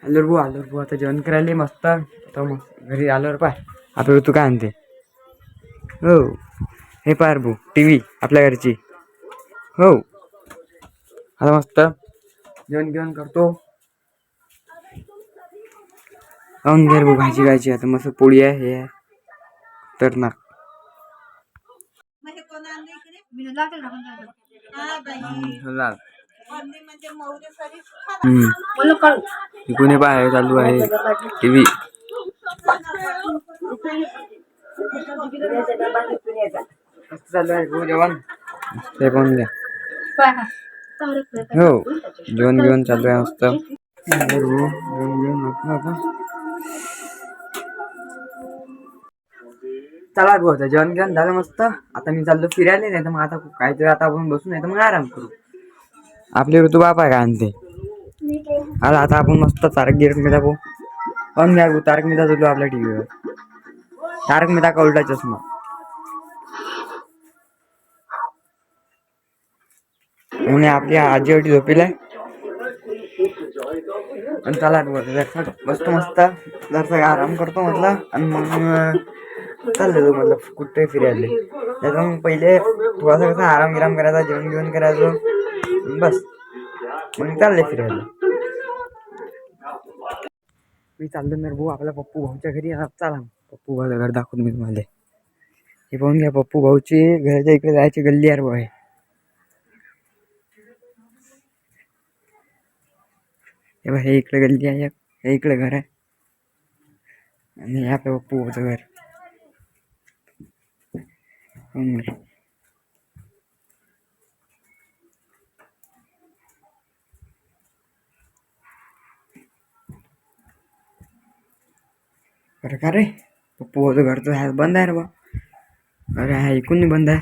आलो रे भाऊ आता जेवण करायला मस्त. आता मग घरी आल्यावर पाय आपल्याला तू काय आणते. हो हे पाय रे भाऊ टी व्ही आपल्या घरची. हो आता मस्त जेवण घेऊन करतो. खाऊन घे रे भाऊ भाजी खायची आता मस्त पोळी आहे हे आहे तर ना. कोणी पाय चालू आहे टी व्ही. चालू आहे भाऊ जेवण ते पण घ्या. हो जेवण घेऊन चालू आहे मस्त. चला भाऊ आता जेवण घेऊन झालं मस्त. आता मी चाललो फिरायला नाही तर मग आता काहीतरी आता आपण बसून नाही तर मग आराम करू. आपले ऋतू बापा काय आणते आता आपण मस्त तारक गिरक मेहता भाऊ पण घ्या तारक मेहता चालू आपल्या टीव्हीवर. तारक मेहता का उलटा चष्मा. म्हणे आपली आजी वाटी झोपेला आणि चला मस्त मस्त जरसा आराम करतो म्हटलं आणि मग चाललो म्हटलं कुठे फिरायला. त्याचा मग पहिले थोडासा कसा आराम गिराम करायचा जेवण घेऊन करायचं बस मग चालले फिरायला. मी चाललो ना भाऊ आपल्या पप्पू भाऊच्या घरी. चला पप्पू भाऊचं घर दाखवून मी तुम्हाला. हे पाहून घ्या पप्पू भाऊची घराच्या इकडे जायची गल्ली यार भाऊ आहे. हे बघ हे इकडे गल्ली आहे हे इकडे घर आहे आणि हे आपल्या पप्पू भाऊचं घर. अरे का रे पप्पू भाऊचं घर तर बंद आहे रे बा. अरे हा ऐकून नाही बंद आहे.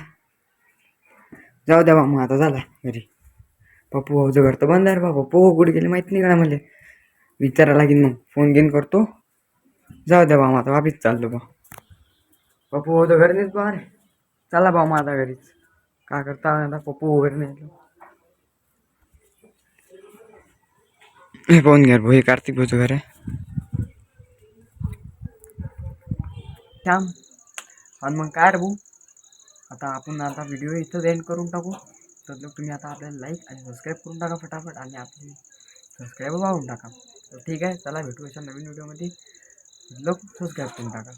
जाऊ द्या बा मग आता झाला घरी. पप्पू भाऊचं घर तर बंद आहे रे बा. पप्पू भाऊ कुठे गेले माहिती नाही का मला. विचारायला लागेल मग फोन घेऊन करतो. जाऊ द्या बा मग आता वापिस चाललो बा. पप्पू भाऊचं घर नाहीच बा रे. चला बा मग आता घरीच. काय करता आता पप्पू वगैरे नाही. हे पाहून घ्या भाऊ हे कार्तिक भाऊचं घर आहे. थांब आणि मग काय रे भाऊ आता आपण आता व्हिडिओ इथं एंड करून टाकू. तर लोक तुम्ही आता आपल्याला लाईक आणि सबस्क्राईब करून टाका फटाफट आणि आपली सबस्क्राईब वाढवून टाका. तर ठीक आहे चला भेटू अशा नवीन व्हिडिओमध्ये. लोक सबस्क्राईब करून टाका.